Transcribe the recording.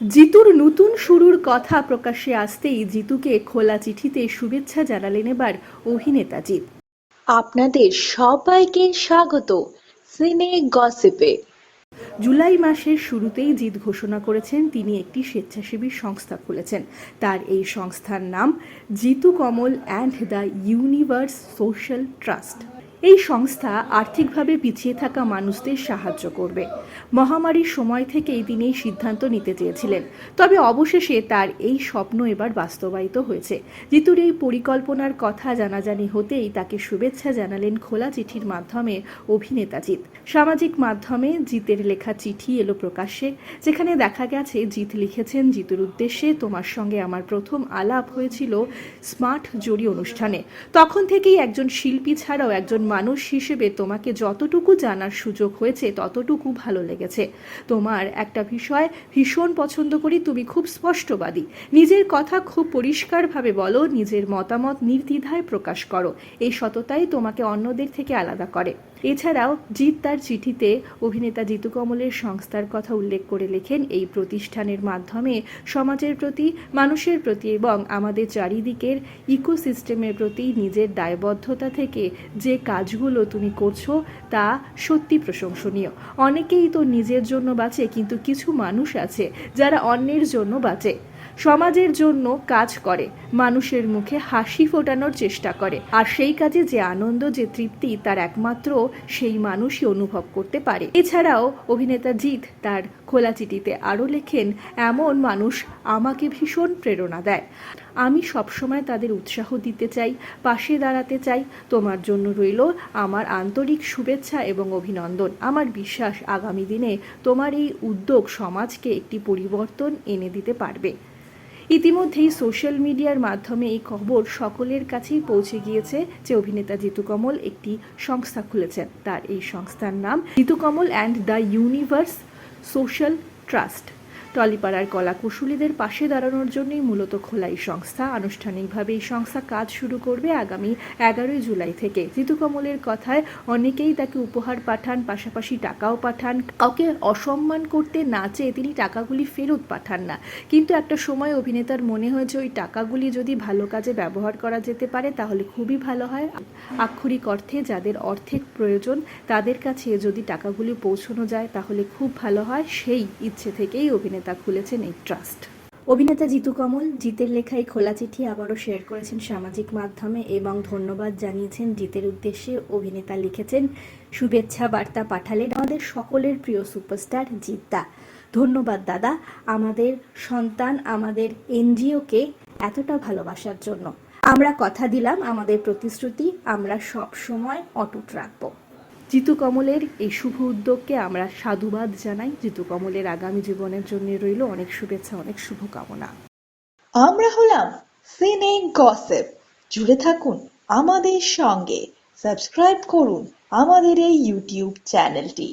জিতুর নতুন শুরুর কথা প্রকাশ্যে আসতেই জিতুকে খোলা চিঠিতে শুভেচ্ছা জানালেন এবার অভিনেতা জিৎ। আপনাদের সবাইকে স্বাগত সিনে গসিপে। জুলাই মাসের শুরুতেই জিৎ ঘোষণা করেছেন তিনি একটি স্বেচ্ছাসেবী সংস্থা খুলেছেন। তার এই সংস্থার নাম Jeetu Kamal and the universe social trust. এই সংস্থা আর্থিকভাবে পিছিয়ে থাকা মানুষদের সাহায্য করবে। মহামারীর সময় থেকেই তিনি এই সিদ্ধান্ত নিতে চেয়েছিলেন, তবে অবশেষে তার এই স্বপ্ন এবার বাস্তবায়িত হয়েছে। জিতুর এই পরিকল্পনার কথা জানাজানি হতেই তাকে শুভেচ্ছা জানালেন খোলা চিঠির মাধ্যমে অভিনেতা জিৎ। সামাজিক মাধ্যমে জিতের লেখা চিঠি এলো প্রকাশ্যে, যেখানে দেখা গেছে জিৎ লিখেছেন, জিতুর উদ্দেশ্যে তোমার সঙ্গে আমার প্রথম আলাপ হয়েছিল স্মার্ট জরি অনুষ্ঠানে। তখন থেকেই একজন শিল্পী ছাড়াও একজন মানুষ হিসেবে তোমাকে যতটুকু জানার সুযোগ হয়েছে ততটুকু ভালো লেগেছে। তোমার একটা বিষয় ভীষণ পছন্দ করি, তুমি খুব স্পষ্টবাদী, নিজের কথা খুব পরিষ্কারভাবে বলো, নিজের মতামত নির্দ্বিধায় প্রকাশ করো। এই সততাই তোমাকে অন্যদের থেকে আলাদা করে। এছাড়াও জিৎ তার চিঠিতে অভিনেতা জিতু কমলের সংস্থার কথা উল্লেখ করে লেখেন, এই প্রতিষ্ঠানের মাধ্যমে সমাজের প্রতি, মানুষের প্রতি এবং আমাদের চারিদিকের ইকোসিস্টেমের প্রতি নিজের দায়বদ্ধতা থেকে যে কাজগুলো তুমি করছো তা সত্যি প্রশংসনীয়। অনেকেই তো নিজের জন্য বাঁচে, কিন্তু কিছু মানুষ আছে যারা অন্যের জন্য বাঁচে, সমাজের জন্য কাজ করে, মানুষের মুখে হাসি ফোটানোর চেষ্টা করে, আর সেই কাজে যে আনন্দ, যে তৃপ্তি তার একমাত্র সেই মানুষই অনুভব করতে পারে। এছাড়াও অভিনেতা জিৎ তার খোলা চিঠিতে আরও লেখেন, এমন মানুষ আমাকে ভীষণ প্রেরণা দেয়। আমি সবসময় তাদের উৎসাহ দিতে চাই, পাশে দাঁড়াতে চাই। তোমার জন্য রইল আমার আন্তরিক শুভেচ্ছা এবং অভিনন্দন। আমার বিশ্বাস আগামী দিনে তোমার এই উদ্যোগ সমাজকে একটি পরিবর্তন এনে দিতে পারবে। ইতিমধ্যেই সোশ্যাল মিডিয়ার মাধ্যমে এই খবর সকলের কাছেই পৌঁছে গিয়েছে যে অভিনেতা জিতু কমল একটি সংস্থা খুলেছেন। তার এই সংস্থার নাম Jeetu Kamal and the universe social trust. টলিপাড়ার কলাকুশলীদের পাশে দাঁড়ানোর জন্যই মূলত খোলা এই সংস্থা। আনুষ্ঠানিকভাবে এই সংস্থা কাজ শুরু করবে আগামী 11 জুলাই থেকে। জিতু কমলের কথায় অনেকেই তাকে উপহার পাঠান, পাশাপাশি টাকাও পাঠান। কাউকে অসম্মান করতে না চেয়ে তিনি টাকাগুলি ফেরত পাঠান না, কিন্তু একটা সময় অভিনেতার মনে হয়েছে ওই টাকাগুলি যদি ভালো কাজে ব্যবহার করা যেতে পারে তাহলে খুবই ভালো হয়। আক্ষরিক অর্থে যাদের অর্থের প্রয়োজন তাদের কাছে যদি টাকাগুলি পৌঁছানো যায় তাহলে খুব ভালো হয়। সেই ইচ্ছে থেকেই অভিনেতা খুলেছেন এই ট্রাস্ট। অভিনেতা জিতু কমল জিতের লেখায় খোলা চিঠি আবারও শেয়ার করেছেন সামাজিক মাধ্যমে এবং ধন্যবাদ জানিয়েছেন জিতের উদ্দেশ্যে। অভিনেতা লিখেছেন, শুভেচ্ছা বার্তা পাঠালেন আমাদের সকলের প্রিয় সুপারস্টার জিৎ দা। ধন্যবাদ দাদা, আমাদের সন্তান, আমাদের এনজিওকে এতটা ভালোবাসার জন্য। আমরা কথা দিলাম, আমাদের প্রতিশ্রুতি আমরা সব সময় অটুট রাখব। জিতু কমলের এই শুভ উদ্যোগকে আমরা সাধুবাদ জানাই। জিতু কমলের আগামী জীবনের জন্য রইল অনেক শুভেচ্ছা, অনেক শুভকামনা। আমরা হলাম সিনে গসিপ। জুড়ে থাকুন আমাদের সঙ্গে, সাবস্ক্রাইব করুন আমাদের এই ইউটিউব চ্যানেলটি।